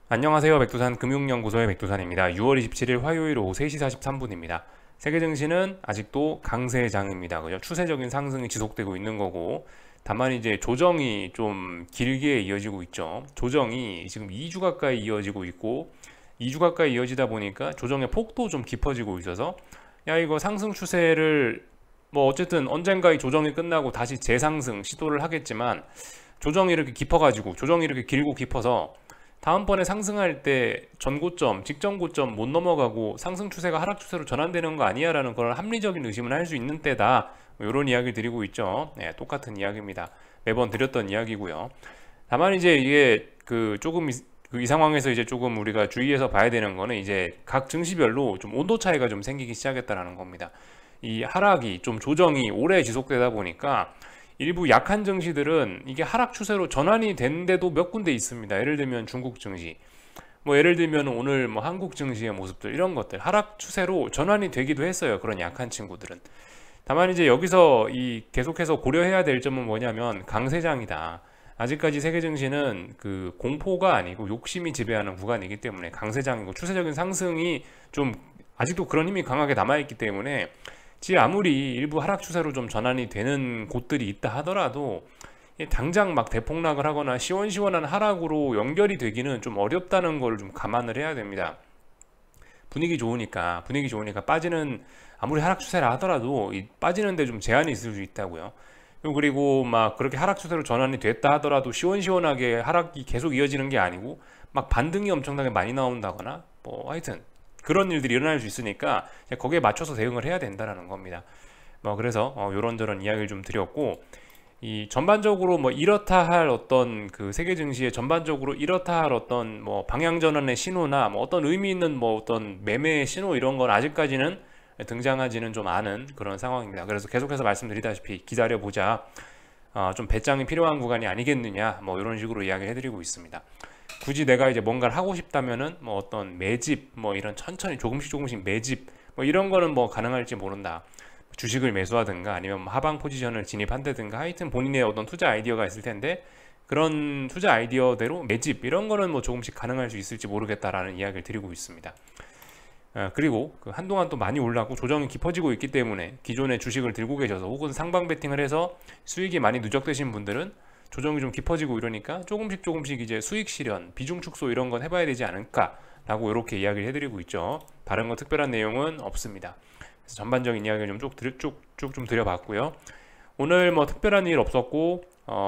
안녕하세요. 백두산 금융연구소의 백두산입니다. 6월 27일 화요일 오후 3시 43분입니다. 세계 증시는 아직도 강세장입니다. 그죠? 추세적인 상승이 지속되고 있는 거고, 다만 이제 조정이 좀 길게 이어지고 있죠. 조정이 지금 2주 가까이 이어지고 있고, 2주 가까이 이어지다 보니까 조정의 폭도 좀 깊어지고 있어서, 야, 이거 상승 추세를 뭐 어쨌든 언젠가 이 조정이 끝나고 다시 재상승 시도를 하겠지만, 조정이 이렇게 깊어가지고, 조정이 이렇게 길고 깊어서 다음번에 상승할 때 전고점, 직전 고점 못 넘어가고 상승 추세가 하락 추세로 전환되는 거 아니야? 라는 그런 합리적인 의심을 할 수 있는 때다. 이런 이야기를 드리고 있죠. 네, 똑같은 이야기입니다. 매번 드렸던 이야기고요. 다만 이제 이게 조금 이 상황에서 이제 조금 우리가 주의해서 봐야 되는 거는 이제 각 증시별로 좀 온도 차이가 좀 생기기 시작했다라는 겁니다. 이 하락이 좀 조정이 오래 지속되다 보니까 일부 약한 증시들은 이게 하락 추세로 전환이 된데도 몇 군데 있습니다. 예를 들면 중국 증시, 뭐 예를 들면 오늘 뭐 한국 증시의 모습들 이런 것들 하락 추세로 전환이 되기도 했어요. 그런 약한 친구들은. 다만 이제 여기서 이 계속해서 고려해야 될 점은 뭐냐면 강세장이다. 아직까지 세계 증시는 그 공포가 아니고 욕심이 지배하는 구간이기 때문에 강세장이고 추세적인 상승이 좀 아직도 그런 힘이 강하게 남아있기 때문에 아무리 일부 하락 추세로 좀 전환이 되는 곳들이 있다 하더라도 당장 막 대폭락을 하거나 시원시원한 하락으로 연결이 되기는 좀 어렵다는 걸 좀 감안을 해야 됩니다. 분위기 좋으니까 빠지는 아무리 하락 추세라 하더라도 빠지는데 좀 제한이 있을 수 있다고요. 그리고 막 그렇게 하락 추세로 전환이 됐다 하더라도 시원시원하게 하락이 계속 이어지는 게 아니고 막 반등이 엄청나게 많이 나온다거나 뭐 하여튼 그런 일들이 일어날 수 있으니까 거기에 맞춰서 대응을 해야 된다는 겁니다. 뭐 그래서 이런저런 이야기를 좀 드렸고, 이 전반적으로 뭐 이렇다 할 어떤 그 세계 증시에 전반적으로 이렇다 할 어떤 뭐 방향 전환의 신호나 뭐 어떤 의미 있는 뭐 어떤 매매의 신호 이런 건 아직까지는 등장하지는 좀 않은 그런 상황입니다. 그래서 계속해서 말씀드리다시피 기다려 보자. 좀 배짱이 필요한 구간이 아니겠느냐 뭐 이런 식으로 이야기를 해드리고 있습니다. 굳이 내가 이제 뭔가를 하고 싶다면은 뭐 어떤 매집 뭐 이런 천천히 조금씩 매집 뭐 이런 거는 뭐 가능할지 모른다. 주식을 매수하든가 아니면 뭐 하방 포지션을 진입한다든가 하여튼 본인의 어떤 투자 아이디어가 있을 텐데 그런 투자 아이디어대로 매집 이런 거는 뭐 조금씩 가능할 수 있을지 모르겠다라는 이야기를 드리고 있습니다. 그리고 한동안 또 많이 올랐고 조정이 깊어지고 있기 때문에 기존의 주식을 들고 계셔서 혹은 상방 베팅을 해서 수익이 많이 누적되신 분들은 조정이 좀 깊어지고 이러니까 조금씩 이제 수익 실현, 비중 축소 이런 건 해봐야 되지 않을까라고 이렇게 이야기를 해드리고 있죠. 다른 거 특별한 내용은 없습니다. 그래서 전반적인 이야기를 좀 드려봤고요. 오늘 뭐 특별한 일 없었고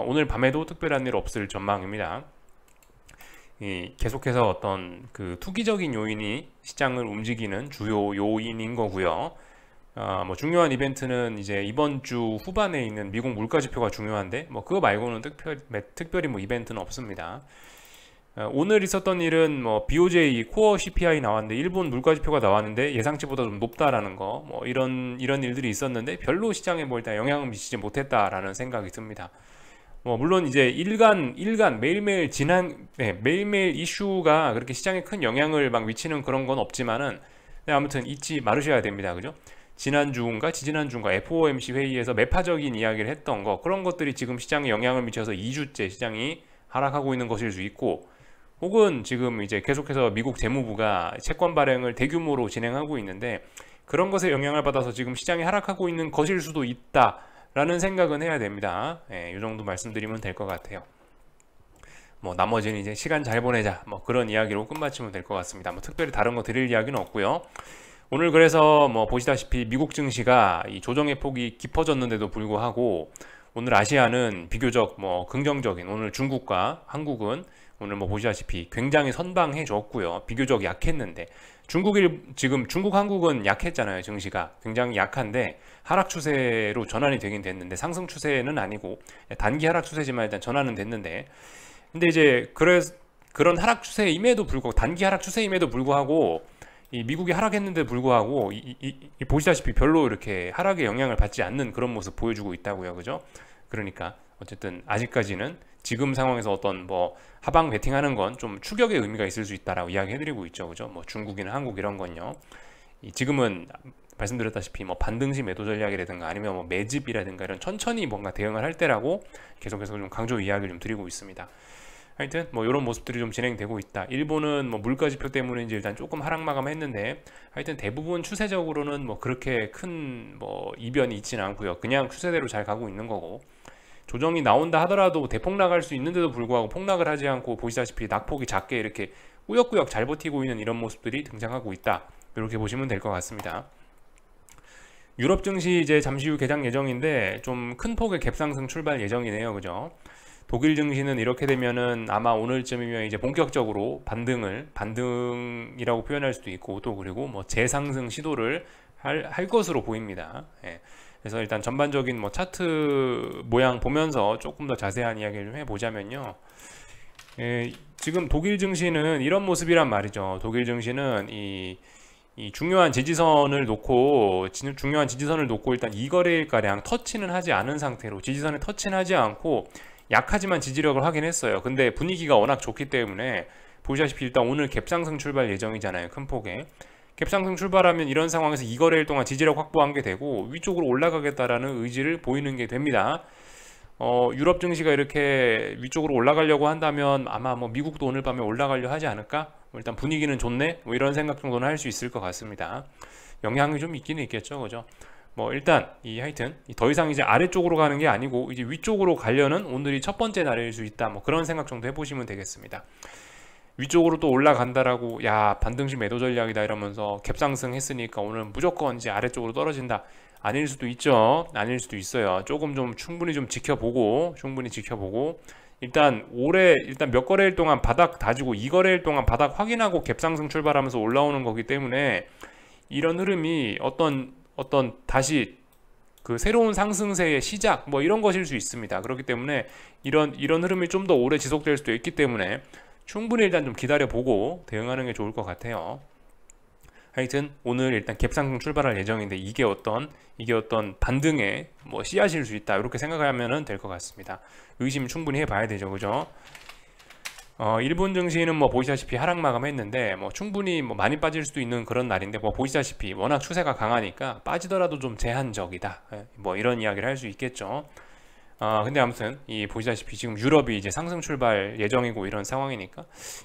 오늘 밤에도 특별한 일 없을 전망입니다. 계속해서 어떤 그 투기적인 요인이 시장을 움직이는 주요 요인인 거고요. 뭐 중요한 이벤트는 이제 이번 주 후반에 있는 미국 물가 지표가 중요한데 뭐 그거 말고는 특별히 뭐 이벤트는 없습니다. 오늘 있었던 일은 뭐 BOJ 코어 CPI 나왔는데 일본 물가 지표가 나왔는데 예상치보다 좀 높다라는 거 뭐 이런 일들이 있었는데 별로 시장에 뭐 일단 영향을 미치지 못했다라는 생각이 듭니다. 뭐 물론 이제 일간 매일매일 이슈가 그렇게 시장에 큰 영향을 막 미치는 그런 건 없지만은 아무튼 잊지 말으셔야 됩니다. 그죠? 지지난주인가 FOMC 회의에서 매파적인 이야기를 했던 거 그런 것들이 지금 시장에 영향을 미쳐서 2주째 시장이 하락하고 있는 것일 수 있고, 혹은 지금 이제 계속해서 미국 재무부가 채권 발행을 대규모로 진행하고 있는데 그런 것에 영향을 받아서 지금 시장이 하락하고 있는 것일 수도 있다라는 생각은 해야 됩니다. 이 정도 말씀드리면 될 것 같아요. 뭐 나머지는 이제 시간 잘 보내자 뭐 그런 이야기로 끝마치면 될 것 같습니다. 뭐 특별히 다른 거 드릴 이야기는 없고요. 오늘 그래서 뭐 보시다시피 미국 증시가 이 조정의 폭이 깊어졌는데도 불구하고 오늘 아시아는 비교적 뭐 긍정적인, 오늘 중국과 한국은 오늘 뭐 보시다시피 굉장히 선방해 줬고요. 비교적 약했는데 지금 중국 한국은 약했잖아요. 증시가 굉장히 약한데 하락 추세로 전환이 되긴 됐는데 상승 추세는 아니고 단기 하락 추세지만 일단 전환은 됐는데, 근데 이제 그런 하락 추세임에도 불구하고 단기 하락 추세임에도 불구하고 이 미국이 하락했는데 불구하고 보시다시피 별로 이렇게 하락에 영향을 받지 않는 그런 모습 보여주고 있다고요. 그죠? 그러니까 어쨌든 아직까지는 지금 상황에서 어떤 뭐 하방 베팅하는 건 좀 추격의 의미가 있을 수 있다라고 이야기해드리고 있죠. 그죠? 뭐 중국이나 한국 이런 건요. 지금은 말씀드렸다시피 뭐 반등시 매도 전략이라든가 아니면 뭐 매집이라든가 이런 천천히 뭔가 대응을 할 때라고 계속해서 좀 강조 이야기를 좀 드리고 있습니다. 하여튼 뭐 이런 모습들이 좀 진행되고 있다. 일본은 뭐 물가 지표 때문에 이제 일단 조금 하락 마감했는데 하여튼 대부분 추세적으로는 뭐 그렇게 큰 뭐 이변이 있지는 않고요. 그냥 추세대로 잘 가고 있는 거고, 조정이 나온다 하더라도 대폭락할 수 있는데도 불구하고 폭락을 하지 않고 보시다시피 낙폭이 작게 이렇게 꾸역꾸역 잘 버티고 있는 이런 모습들이 등장하고 있다. 이렇게 보시면 될 것 같습니다. 유럽 증시 이제 잠시 후 개장 예정인데 좀 큰 폭의 갭상승 출발 예정이네요. 그죠? 독일 증시는 이렇게 되면은 아마 오늘쯤이면 이제 본격적으로 반등이라고 표현할 수도 있고, 또 그리고 뭐 재상승 시도를 할 것으로 보입니다. 예. 그래서 일단 전반적인 뭐 차트 모양 보면서 조금 더 자세한 이야기를 좀 해보자면요. 예, 지금 독일 증시는 이런 모습이란 말이죠. 독일 증시는 이 중요한 지지선을 놓고 일단 2거래일 가량 터치는 하지 않은 상태로, 지지선에 터치는 하지 않고 약하지만 지지력을 확인했어요. 근데 분위기가 워낙 좋기 때문에 보시다시피 일단 오늘 갭상승 출발 예정이잖아요. 큰 폭에 갭상승 출발하면 이런 상황에서 2거래일 동안 지지력 확보한 게 되고 위쪽으로 올라가겠다라는 의지를 보이는 게 됩니다. 유럽 증시가 이렇게 위쪽으로 올라가려고 한다면 아마 뭐 미국도 오늘 밤에 올라가려 하지 않을까? 뭐 일단 분위기는 좋네? 뭐 이런 생각 정도는 할 수 있을 것 같습니다. 영향이 좀 있기는 있겠죠. 그죠? 뭐 일단 하여튼 더 이상 이제 아래쪽으로 가는 게 아니고 이제 위쪽으로 가려는 오늘이 첫 번째 날일 수 있다. 뭐 그런 생각 정도 해보시면 되겠습니다. 위쪽으로 또 올라간다라고 야 반등식 매도 전략이다 이러면서 갭상승 했으니까 오늘 무조건 이제 아래쪽으로 떨어진다, 아닐 수도 있죠. 아닐 수도 있어요. 조금 좀 충분히 좀 지켜보고 일단 몇 거래일 동안 바닥 다지고 2거래일 동안 바닥 확인하고 갭상승 출발하면서 올라오는 거기 때문에 이런 흐름이 어떤 다시 그 새로운 상승세의 시작 뭐 이런 것일 수 있습니다. 그렇기 때문에 이런 흐름이 좀 더 오래 지속될 수도 있기 때문에 충분히 일단 좀 기다려보고 대응하는 게 좋을 것 같아요. 하여튼 오늘 일단 갭상승 출발할 예정인데 이게 어떤 반등의 뭐 씨앗일 수 있다 이렇게 생각하면 될 것 같습니다. 의심 충분히 해봐야 되죠. 그죠? 일본 증시는 뭐 보시다시피 하락 마감했는데 뭐 충분히 뭐 많이 빠질 수도 있는 그런 날인데 뭐 보시다시피 워낙 추세가 강하니까 빠지더라도 좀 제한적이다. 뭐 이런 이야기를 할 수 있겠죠. 근데 아무튼 보시다시피 지금 유럽이 이제 상승 출발 예정이고 이런 상황이니까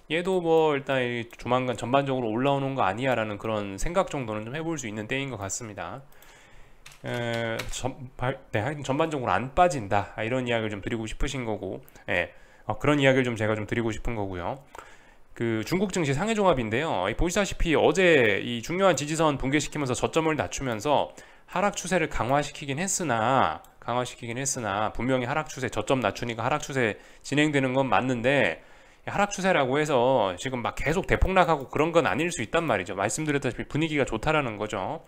얘도 뭐 일단 조만간 전반적으로 올라오는 거 아니야라는 그런 생각 정도는 좀 해볼 수 있는 때인 것 같습니다. 하여튼 전반적으로 안 빠진다 이런 이야기를 좀 드리고 싶으신 거고, 그런 이야기를 좀 제가 좀 드리고 싶은 거고요. 그 중국 증시 상해 종합인데요. 보시다시피 어제 이 중요한 지지선 붕괴시키면서 저점을 낮추면서 하락 추세를 강화시키긴 했으나 분명히 하락 추세, 저점 낮추니까 하락 추세 진행되는 건 맞는데 하락 추세라고 해서 지금 막 계속 대폭락하고 그런 건 아닐 수 있단 말이죠. 말씀드렸다시피 분위기가 좋다라는 거죠.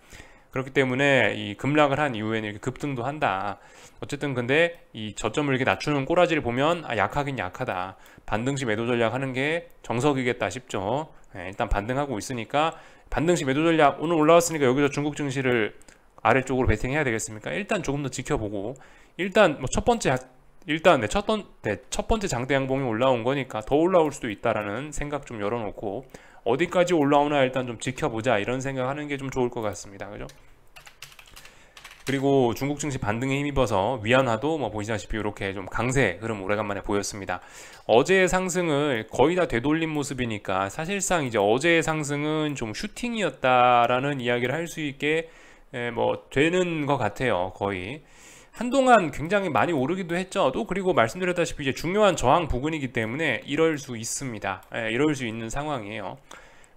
그렇기 때문에 이 급락을 한 이후에는 이렇게 급등도 한다. 어쨌든 근데 이 저점을 이렇게 낮추는 꼬라지를 보면 약하긴 약하다. 반등시 매도 전략 하는 게 정석이겠다 싶죠. 일단 반등하고 있으니까 반등시 매도 전략 오늘 올라왔으니까 여기서 중국 증시를 아래쪽으로 베팅해야 되겠습니까? 일단 조금 더 지켜보고 일단 뭐 첫 번째 장대 양봉이 올라온 거니까 더 올라올 수도 있다라는 생각 좀 열어놓고 어디까지 올라오나 일단 좀 지켜보자 이런 생각하는 게 좀 좋을 것 같습니다. 그죠? 그리고 중국 증시 반등에 힘입어서 위안화도 뭐 보시다시피 이렇게 좀 강세 흐름 오래간만에 보였습니다. 어제의 상승을 거의 다 되돌린 모습이니까 사실상 이제 어제의 상승은 좀 슈팅이었다라는 이야기를 할 수 있게 뭐 되는 것 같아요. 거의 한동안 굉장히 많이 오르기도 했죠. 또 그리고 말씀드렸다시피 이제 중요한 저항 부근이기 때문에 이럴 수 있습니다. 이럴 수 있는 상황이에요.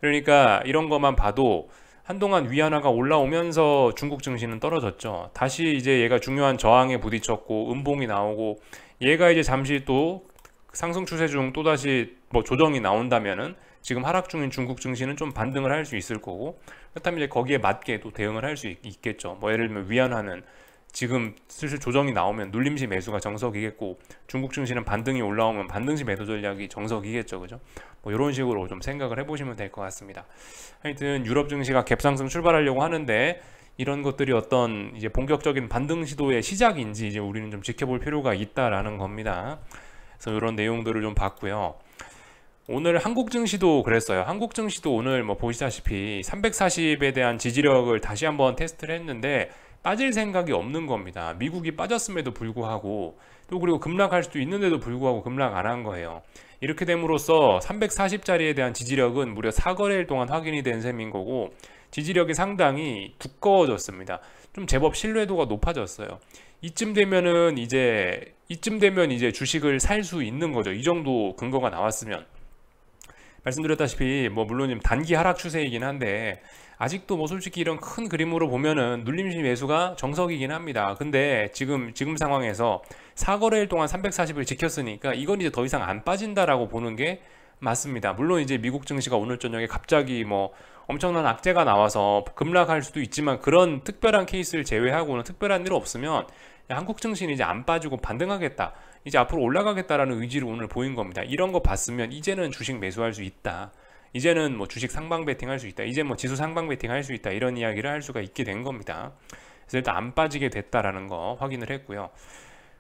그러니까 이런 것만 봐도 한동안 위안화가 올라오면서 중국 증시는 떨어졌죠. 다시 이제 얘가 중요한 저항에 부딪혔고 음봉이 나오고 얘가 이제 잠시 또 상승 추세 중 또다시 뭐 조정이 나온다면은 지금 하락 중인 중국 증시는 좀 반등을 할 수 있을 거고, 그렇다면 이제 거기에 맞게 또 대응을 할 수 있겠죠. 뭐 예를 들면 위안화는 지금 슬슬 조정이 나오면 눌림시 매수가 정석이겠고, 중국 증시는 반등이 올라오면 반등시 매도 전략이 정석이겠죠. 그죠? 뭐 이런 식으로 좀 생각을 해보시면 될 것 같습니다. 하여튼 유럽 증시가 갭상승 출발하려고 하는데 이런 것들이 어떤 이제 본격적인 반등 시도의 시작인지 이제 우리는 좀 지켜볼 필요가 있다라는 겁니다. 그래서 이런 내용들을 좀 봤고요. 오늘 한국 증시도 그랬어요. 한국 증시도 오늘 뭐 보시다시피 340에 대한 지지력을 다시 한번 테스트를 했는데 빠질 생각이 없는 겁니다. 미국이 빠졌음에도 불구하고 또 그리고 급락할 수도 있는데도 불구하고 급락 안 한 거예요. 이렇게 됨으로써 340짜리에 대한 지지력은 무려 4거래일 동안 확인이 된 셈인 거고 지지력이 상당히 두꺼워졌습니다. 좀 제법 신뢰도가 높아졌어요. 이쯤 되면 이제 주식을 살 수 있는 거죠. 이 정도 근거가 나왔으면. 말씀드렸다시피 뭐 물론 좀 단기 하락 추세이긴 한데 아직도 뭐 솔직히 이런 큰 그림으로 보면은 눌림시 매수가 정석이긴 합니다. 근데 지금 상황에서 4거래일 동안 340을 지켰으니까 이건 이제 더 이상 안 빠진다라고 보는 게 맞습니다. 물론 이제 미국 증시가 오늘 저녁에 갑자기 뭐 엄청난 악재가 나와서 급락할 수도 있지만 그런 특별한 케이스를 제외하고는 특별한 일 없으면 한국 증시는 이제 안 빠지고 반등하겠다, 이제 앞으로 올라가겠다라는 의지를 오늘 보인 겁니다. 이런 거 봤으면 이제는 주식 매수할 수 있다, 이제는 뭐 주식 상방 베팅 할 수 있다, 이제 뭐 지수 상방 베팅 할 수 있다, 이런 이야기를 할 수가 있게 된 겁니다. 그래서 일단 안 빠지게 됐다라는 거 확인을 했고요.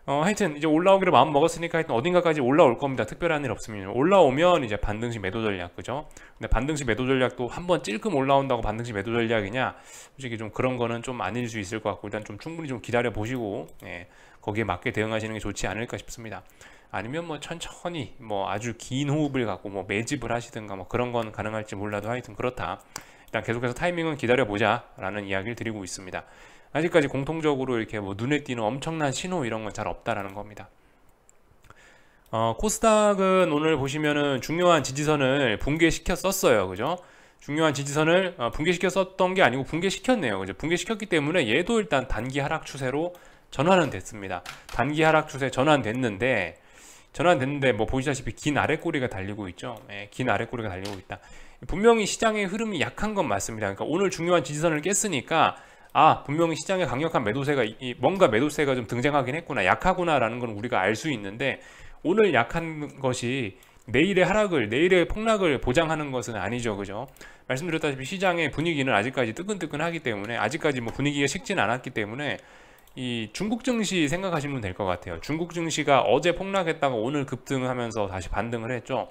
하여튼 이제 올라오기로 마음 먹었으니까 하여튼 어딘가까지 올라올 겁니다. 특별한 일 없으면. 올라오면 이제 반등시 매도 전략, 그죠? 근데 반등시 매도 전략도 한번 찔끔 올라온다고 반등시 매도 전략이냐? 솔직히 좀 그런 거는 좀 아닐 수 있을 것 같고, 일단 좀 충분히 좀 기다려 보시고, 거기에 맞게 대응하시는 게 좋지 않을까 싶습니다. 아니면 뭐 천천히 뭐 아주 긴 호흡을 갖고 뭐 매집을 하시든가 뭐 그런 건 가능할지 몰라도 하여튼 그렇다. 일단 계속해서 타이밍은 기다려 보자 라는 이야기를 드리고 있습니다. 아직까지 공통적으로 이렇게 뭐 눈에 띄는 엄청난 신호 이런 건 잘 없다라는 겁니다. 코스닥은 오늘 보시면은 중요한 지지선을 붕괴시켰었어요, 그죠? 중요한 지지선을 붕괴시켰었던 게 아니고 붕괴시켰네요, 그죠? 붕괴시켰기 때문에 얘도 일단 단기 하락 추세로 전환은 됐습니다. 단기 하락 추세 전환됐는데 뭐 보시다시피 긴 아랫꼬리가 달리고 있죠. 긴 아랫꼬리가 달리고 있다. 분명히 시장의 흐름이 약한 건 맞습니다. 그러니까 오늘 중요한 지지선을 깼으니까 분명히 시장에 강력한 매도세가 뭔가 매도세가 좀 등장하긴 했구나, 약하구나라는 건 우리가 알 수 있는데 오늘 약한 것이 내일의 폭락을 보장하는 것은 아니죠, 그죠? 말씀드렸다시피 시장의 분위기는 아직까지 뜨끈뜨끈하기 때문에, 아직까지 뭐 분위기가 식진 않았기 때문에 이 중국 증시 생각하시면 될 것 같아요. 중국 증시가 어제 폭락했다가 오늘 급등하면서 다시 반등을 했죠.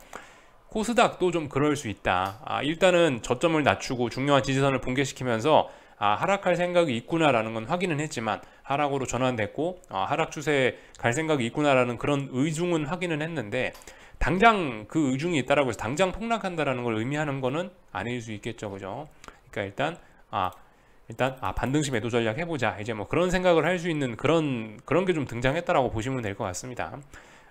코스닥도 좀 그럴 수 있다. 일단은 저점을 낮추고 중요한 지지선을 붕괴시키면서 하락할 생각이 있구나라는 건 확인은 했지만 하락으로 전환됐고 하락 추세에 갈 생각이 있구나라는 그런 의중은 확인은 했는데 당장 그 의중이 있다라고 해서 당장 폭락한다라는 걸 의미하는 거는 아닐 수 있겠죠, 그죠? 그러니까 일단 반등시 매도 전략 해보자, 이제 뭐 그런 생각을 할 수 있는 그런 게 좀 등장했다라고 보시면 될 것 같습니다.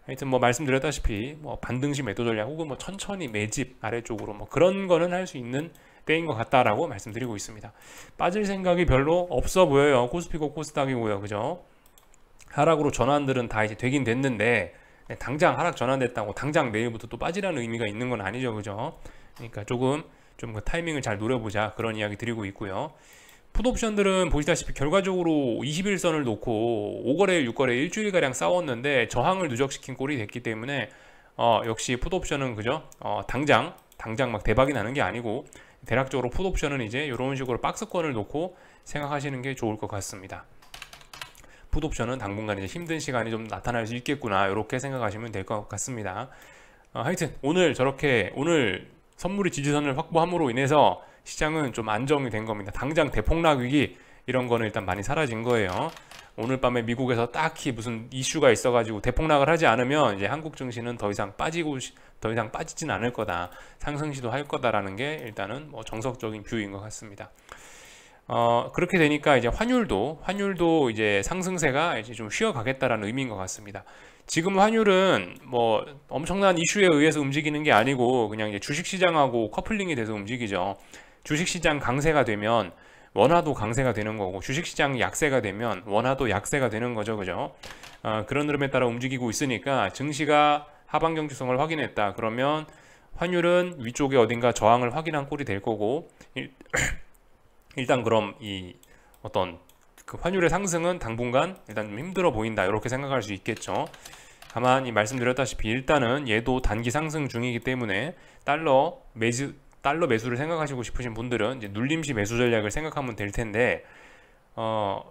하여튼 뭐 말씀드렸다시피 뭐 반등시 매도 전략 혹은 뭐 천천히 매집 아래쪽으로 뭐 그런 거는 할 수 있는 때인 것 같다라고 말씀드리고 있습니다. 빠질 생각이 별로 없어 보여요. 코스피고 코스닥이고요, 그죠? 하락으로 전환들은 다 이제 되긴 됐는데 당장 하락 전환됐다고 당장 내일부터 또 빠지라는 의미가 있는 건 아니죠, 그죠? 그러니까 좀 그 타이밍을 잘 노려보자, 그런 이야기 드리고 있고요. 풋옵션들은 보시다시피 결과적으로 21선을 놓고 5거래일, 6거래일 일주일가량 싸웠는데 저항을 누적시킨 꼴이 됐기 때문에 역시 풋옵션은 그죠? 당장 막 대박이 나는 게 아니고 대략적으로 풋옵션은 이제 이런 식으로 박스권을 놓고 생각하시는 게 좋을 것 같습니다. 풋옵션은 당분간 이제 힘든 시간이 좀 나타날 수 있겠구나, 이렇게 생각하시면 될 것 같습니다. 하여튼 오늘 선물이 지지선을 확보함으로 인해서 시장은 좀 안정이 된 겁니다. 당장 대폭락 위기 이런 거는 일단 많이 사라진 거예요. 오늘 밤에 미국에서 딱히 무슨 이슈가 있어가지고 대폭락을 하지 않으면 이제 한국 증시는 더 이상 빠지진 않을 거다, 상승 시도할 거다라는 게 일단은 뭐 정석적인 뷰인 것 같습니다. 그렇게 되니까 이제 환율도 이제 상승세가 이제 좀 쉬어가겠다라는 의미인 것 같습니다. 지금 환율은 뭐 엄청난 이슈에 의해서 움직이는 게 아니고 그냥 이제 주식시장하고 커플링이 돼서 움직이죠. 주식시장 강세가 되면 원화도 강세가 되는 거고, 주식시장 약세가 되면 원화도 약세가 되는 거죠, 그죠? 그런 흐름에 따라 움직이고 있으니까 증시가 하방 경직성을 확인했다 그러면 환율은 위쪽에 어딘가 저항을 확인한 꼴이 될 거고, 일단 그럼 이 어떤 그 환율의 상승은 당분간 일단 좀 힘들어 보인다, 이렇게 생각할 수 있겠죠. 다만 말씀드렸다시피 일단은 얘도 단기 상승 중이기 때문에 달러 매수를 생각하시고 싶으신 분들은 이제 눌림시 매수 전략을 생각하면 될 텐데,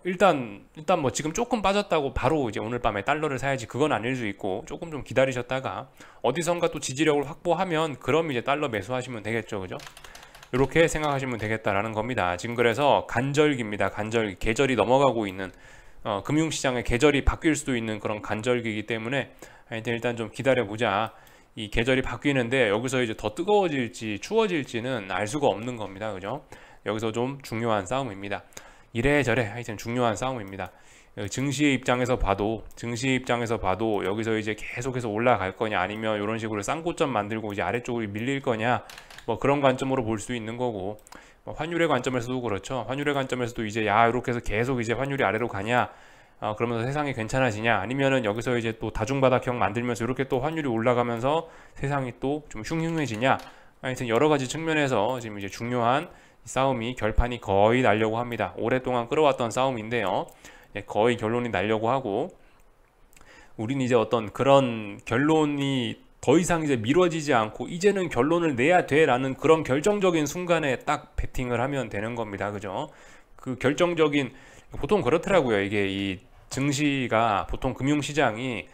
일단 뭐 지금 조금 빠졌다고 바로 이제 오늘 밤에 달러를 사야지, 그건 아닐 수 있고 조금 좀 기다리셨다가 어디선가 또 지지력을 확보하면 그럼 이제 달러 매수하시면 되겠죠, 그죠? 이렇게 생각하시면 되겠다라는 겁니다. 지금 그래서 간절기입니다. 간절기, 계절이 넘어가고 있는 금융시장의 계절이 바뀔 수도 있는 그런 간절기이기 때문에 하여튼 일단 좀 기다려보자. 이 계절이 바뀌는데 여기서 이제 더 뜨거워질지 추워질지는 알 수가 없는 겁니다. 그죠? 여기서 좀 중요한 싸움입니다. 이래저래 하여튼 중요한 싸움입니다. 증시의 입장에서 봐도 여기서 이제 계속해서 올라갈 거냐 아니면 이런 식으로 쌍고점 만들고 이제 아래쪽으로 밀릴 거냐 뭐 그런 관점으로 볼 수 있는 거고, 환율의 관점에서도 그렇죠. 환율의 관점에서도 이제 야 이렇게 해서 계속 이제 환율이 아래로 가냐, 그러면서 세상이 괜찮아지냐, 아니면은 여기서 이제 또 다중바닥형 만들면서 이렇게 또 환율이 올라가면서 세상이 또 좀 흉흉해지냐. 하여튼 여러 가지 측면에서 지금 이제 중요한 싸움이 결판이 거의 나려고 합니다. 오랫동안 끌어왔던 싸움인데요. 거의 결론이 나려고 하고, 우린 이제 어떤 그런 결론이 더 이상 이제 미뤄지지 않고 이제는 결론을 내야 돼라는 그런 결정적인 순간에 딱 베팅을 하면 되는 겁니다. 그죠? 그 결정적인, 보통 그렇더라고요. 이게 이 증시가, 보통 금융시장이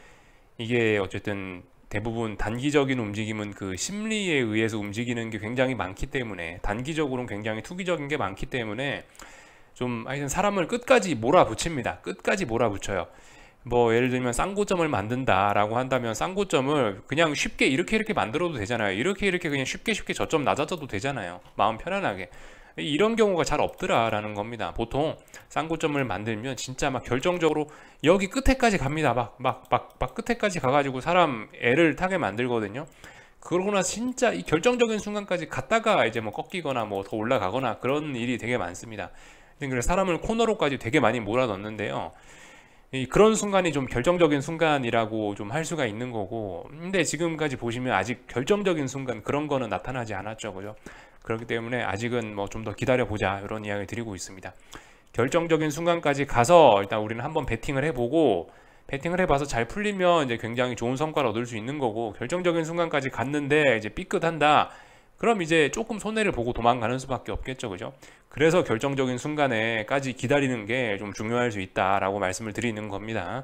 이게 어쨌든 대부분 단기적인 움직임은 그 심리에 의해서 움직이는 게 굉장히 많기 때문에, 단기적으로는 굉장히 투기적인 게 많기 때문에 좀 하여튼 사람을 끝까지 몰아붙입니다. 끝까지 몰아붙여요. 뭐 예를 들면 쌍고점을 만든다라고 한다면 쌍고점을 그냥 쉽게 이렇게 만들어도 되잖아요. 이렇게 그냥 쉽게 저점 낮아져도 되잖아요. 마음 편안하게. 이런 경우가 잘 없더라라는 겁니다. 보통 쌍고점을 만들면 진짜 막 결정적으로 여기 끝에까지 갑니다. 막 끝에까지 가가지고 사람 애를 타게 만들거든요. 그러고나 진짜 이 결정적인 순간까지 갔다가 이제 뭐 꺾이거나 뭐 더 올라가거나 그런 일이 되게 많습니다. 그래서 사람을 코너로까지 되게 많이 몰아넣는데요. 그런 순간이 좀 결정적인 순간이라고 좀 할 수가 있는 거고, 근데 지금까지 보시면 아직 결정적인 순간 그런 거는 나타나지 않았죠. 그죠? 그렇기 때문에 아직은 뭐 좀 더 기다려보자, 이런 이야기 드리고 있습니다. 결정적인 순간까지 가서 일단 우리는 한번 베팅을 해보고, 베팅을 해봐서 잘 풀리면 이제 굉장히 좋은 성과를 얻을 수 있는 거고, 결정적인 순간까지 갔는데 이제 삐끗한다, 그럼 이제 조금 손해를 보고 도망가는 수밖에 없겠죠. 그죠? 그래서 결정적인 순간에까지 기다리는 게 좀 중요할 수 있다라고 말씀을 드리는 겁니다.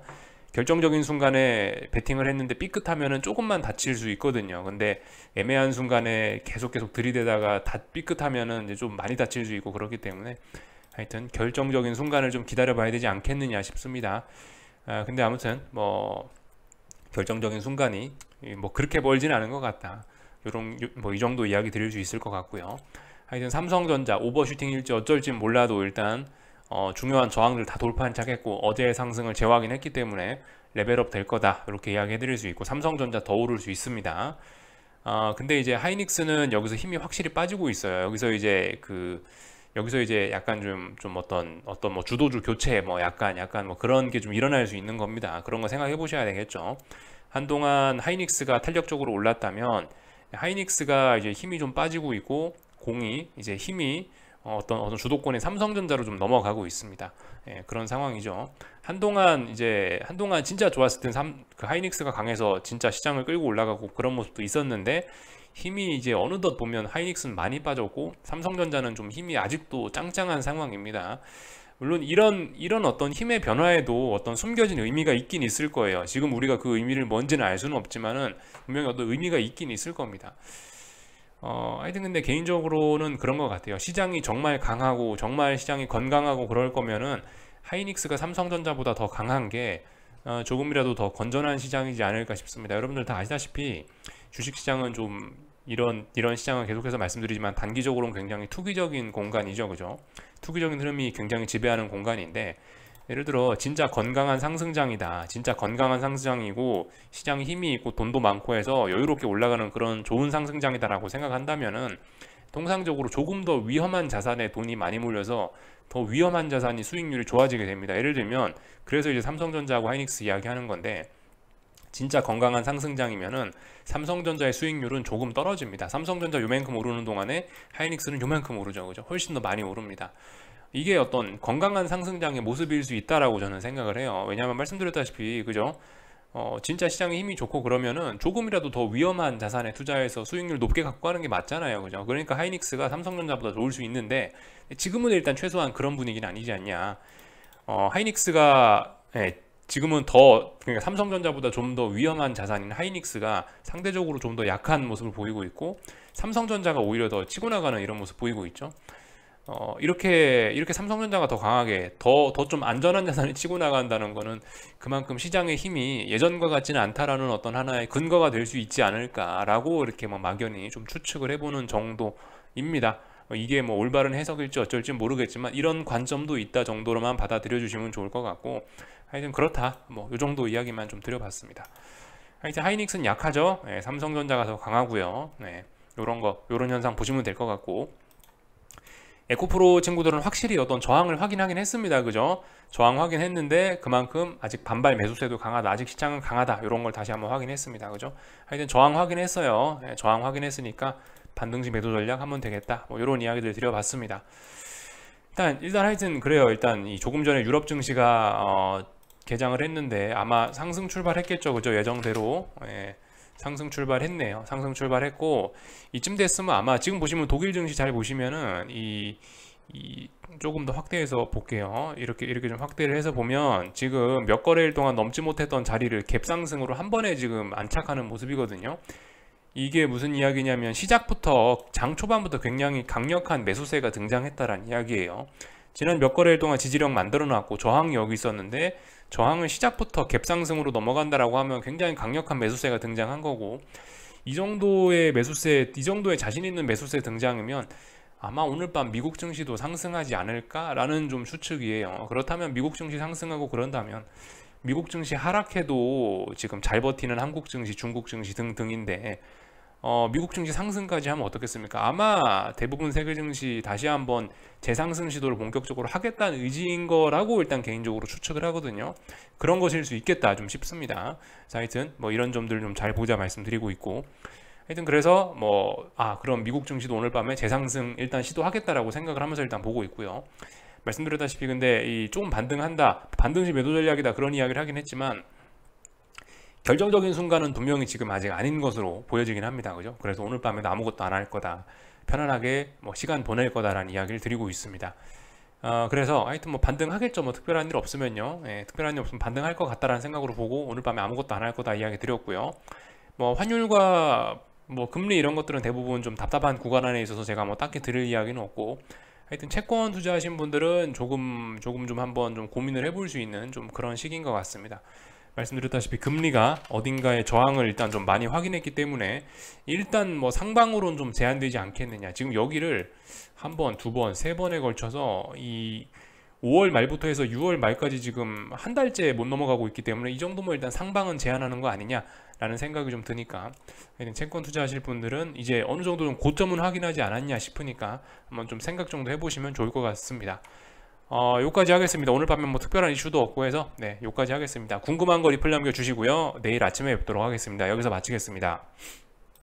결정적인 순간에 베팅을 했는데 삐끗하면은 조금만 다칠 수 있거든요. 근데 애매한 순간에 계속 들이대다가 삐끗하면은 이제 좀 많이 다칠 수 있고 그렇기 때문에 하여튼 결정적인 순간을 좀 기다려 봐야 되지 않겠느냐 싶습니다. 근데 아무튼 뭐 결정적인 순간이 뭐 그렇게 멀지는 않은 것 같다. 요런 뭐 이 정도 이야기 드릴 수 있을 것 같고요. 하여튼 삼성전자 오버슈팅일지 어쩔지 몰라도 일단 중요한 저항들 다 돌파한착했고 어제의 상승을 재확인했기 때문에 레벨업 될 거다, 이렇게 이야기 해드릴 수 있고, 삼성전자 더 오를 수 있습니다. 근데 이제 하이닉스는 여기서 힘이 확실히 빠지고 있어요. 여기서 이제 약간 좀 어떤 뭐 주도주 교체 뭐 약간 뭐 그런 게 좀 일어날 수 있는 겁니다. 그런 거 생각해 보셔야 되겠죠. 한동안 하이닉스가 탄력적으로 올랐다면 하이닉스가 이제 힘이 좀 빠지고 있고 공이 이제 힘이 어떤 주도권의 삼성전자로 좀 넘어가고 있습니다. 그런 상황이죠. 한동안 진짜 좋았을 땐 그 하이닉스가 강해서 진짜 시장을 끌고 올라가고 그런 모습도 있었는데, 힘이 이제 어느덧 보면 하이닉스는 많이 빠졌고 삼성전자는 좀 힘이 아직도 짱짱한 상황입니다. 물론 이런 어떤 힘의 변화에도 어떤 숨겨진 의미가 있긴 있을 거예요. 지금 우리가 그 의미를 뭔지는 알 수는 없지만은 분명히 어떤 의미가 있긴 있을 겁니다. 하여튼 근데 개인적으로는 그런 것 같아요. 시장이 정말 강하고 정말 시장이 건강하고 그럴 거면은 하이닉스가 삼성전자보다 더 강한 게 조금이라도 더 건전한 시장이지 않을까 싶습니다. 여러분들 다 아시다시피 주식시장은 좀 이런 시장은 계속해서 말씀드리지만 단기적으로는 굉장히 투기적인 공간이죠. 그죠? 투기적인 흐름이 굉장히 지배하는 공간인데, 예를 들어 진짜 건강한 상승장이다, 진짜 건강한 상승장이고 시장에 힘이 있고 돈도 많고 해서 여유롭게 올라가는 그런 좋은 상승장이다라고 생각한다면은 통상적으로 조금 더 위험한 자산에 돈이 많이 몰려서 더 위험한 자산이 수익률이 좋아지게 됩니다. 예를 들면 그래서 이제 삼성전자하고 하이닉스 이야기하는 건데, 진짜 건강한 상승장이면은 삼성전자의 수익률은 조금 떨어집니다. 삼성전자 요만큼 오르는 동안에 하이닉스는 요만큼 오르죠. 그죠? 훨씬 더 많이 오릅니다. 이게 어떤 건강한 상승장의 모습일 수 있다라고 저는 생각을 해요. 왜냐하면 말씀드렸다시피 그죠? 진짜 시장에 힘이 좋고 그러면은 조금이라도 더 위험한 자산에 투자해서 수익률 높게 갖고 가는 게 맞잖아요. 그죠? 그러니까 하이닉스가 삼성전자보다 좋을 수 있는데 지금은 일단 최소한 그런 분위기는 아니지 않냐. 하이닉스가 지금은 그러니까 삼성전자보다 좀 더 위험한 자산인 하이닉스가 상대적으로 좀 더 약한 모습을 보이고 있고, 삼성전자가 오히려 더 치고 나가는 이런 모습 보이고 있죠. 이렇게 삼성전자가 더 강하게 더 좀 안전한 자산이 치고 나간다는 거는 그만큼 시장의 힘이 예전과 같지는 않다라는 어떤 하나의 근거가 될 수 있지 않을까라고 이렇게 뭐 막연히 좀 추측을 해보는 정도입니다. 이게 뭐 올바른 해석일지 어쩔지 모르겠지만 이런 관점도 있다 정도로만 받아들여 주시면 좋을 것 같고, 하여튼 그렇다 뭐 이 정도 이야기만 좀 드려봤습니다. 하여튼 하이닉스는 약하죠. 네, 삼성전자가 더 강하고요. 네, 요런 현상 보시면 될 것 같고, 에코프로 친구들은 확실히 어떤 저항을 확인하긴 했습니다. 그죠? 저항 확인했는데 그만큼 아직 반발 매수세도 강하다, 아직 시장은 강하다, 이런 걸 다시 한번 확인했습니다. 그죠? 하여튼 저항 확인했어요. 네, 저항 확인했으니까 반등시 매도 전략 하면 되겠다, 뭐 이런 이야기들 드려봤습니다. 일단 하여튼 그래요. 일단 이 조금 전에 유럽 증시가 개장을 했는데 아마 상승 출발했겠죠. 그죠? 예정대로. 예. 상승 출발했네요. 상승 출발했고, 이쯤 됐으면 아마 지금 보시면 독일 증시 잘 보시면은 이 조금 더 확대해서 볼게요. 이렇게 좀 확대를 해서 보면 지금 몇 거래일 동안 넘지 못했던 자리를 갭상승으로 한 번에 지금 안착하는 모습이거든요. 이게 무슨 이야기냐면 시작부터 장 초반부터 굉장히 강력한 매수세가 등장했다라는 이야기예요. 지난 몇 거래일 동안 지지력 만들어 놨고 저항이 여기 있었는데, 저항은 시작부터 갭상승으로 넘어간다라고 하면 굉장히 강력한 매수세가 등장한 거고, 이 정도의 매수세, 이 정도의 자신 있는 매수세 등장이면 아마 오늘 밤 미국 증시도 상승하지 않을까라는 좀 추측이에요. 그렇다면 미국 증시 상승하고 그런다면 미국 증시 하락해도 지금 잘 버티는 한국 증시, 중국 증시 등등인데, 미국 증시 상승까지 하면 어떻겠습니까? 아마 대부분 세계 증시 다시 한번 재상승 시도를 본격적으로 하겠다는 의지인 거라고 일단 개인적으로 추측을 하거든요. 그런 것일 수 있겠다 좀 싶습니다. 자, 하여튼 뭐 이런 점들 좀 잘 보자 말씀드리고 있고, 하여튼 그래서 그럼 미국 증시도 오늘 밤에 재상승 일단 시도하겠다라고 생각을 하면서 일단 보고 있고요. 말씀드렸다시피 근데 이 조금 반등한다, 반등시 매도 전략이다, 그런 이야기를 하긴 했지만 결정적인 순간은 분명히 지금 아직 아닌 것으로 보여지긴 합니다. 그죠? 그래서 오늘 밤에도 아무것도 안 할 거다, 편안하게 뭐 시간 보낼 거다라는 이야기를 드리고 있습니다. 그래서 하여튼 뭐 반등하겠죠. 뭐 특별한 일 없으면요. 예, 특별한 일 없으면 반등할 것 같다라는 생각으로 보고 오늘 밤에 아무것도 안 할 거다 이야기 드렸고요. 뭐 환율과 뭐 금리 이런 것들은 대부분 좀 답답한 구간 안에 있어서 제가 뭐 딱히 드릴 이야기는 없고, 하여튼 채권 투자하신 분들은 조금 좀 한번 좀 고민을 해볼 수 있는 좀 그런 시기인 것 같습니다. 말씀드렸다시피 금리가 어딘가에 저항을 일단 좀 많이 확인했기 때문에 일단 뭐 상방으로는 좀 제한되지 않겠느냐. 지금 여기를 한 번, 두 번, 세 번에 걸쳐서 이 5월 말부터 해서 6월 말까지 지금 한 달째 못 넘어가고 있기 때문에 이 정도면 일단 상방은 제한하는 거 아니냐라는 생각이 좀 드니까, 채권 투자하실 분들은 이제 어느 정도 좀 고점은 확인하지 않았냐 싶으니까 한번 좀 생각 정도 해보시면 좋을 것 같습니다. 요까지 하겠습니다. 오늘 밤에 뭐 특별한 이슈도 없고 해서 요까지 하겠습니다. 궁금한 거 리플 남겨주시고요. 내일 아침에 뵙도록 하겠습니다. 여기서 마치겠습니다.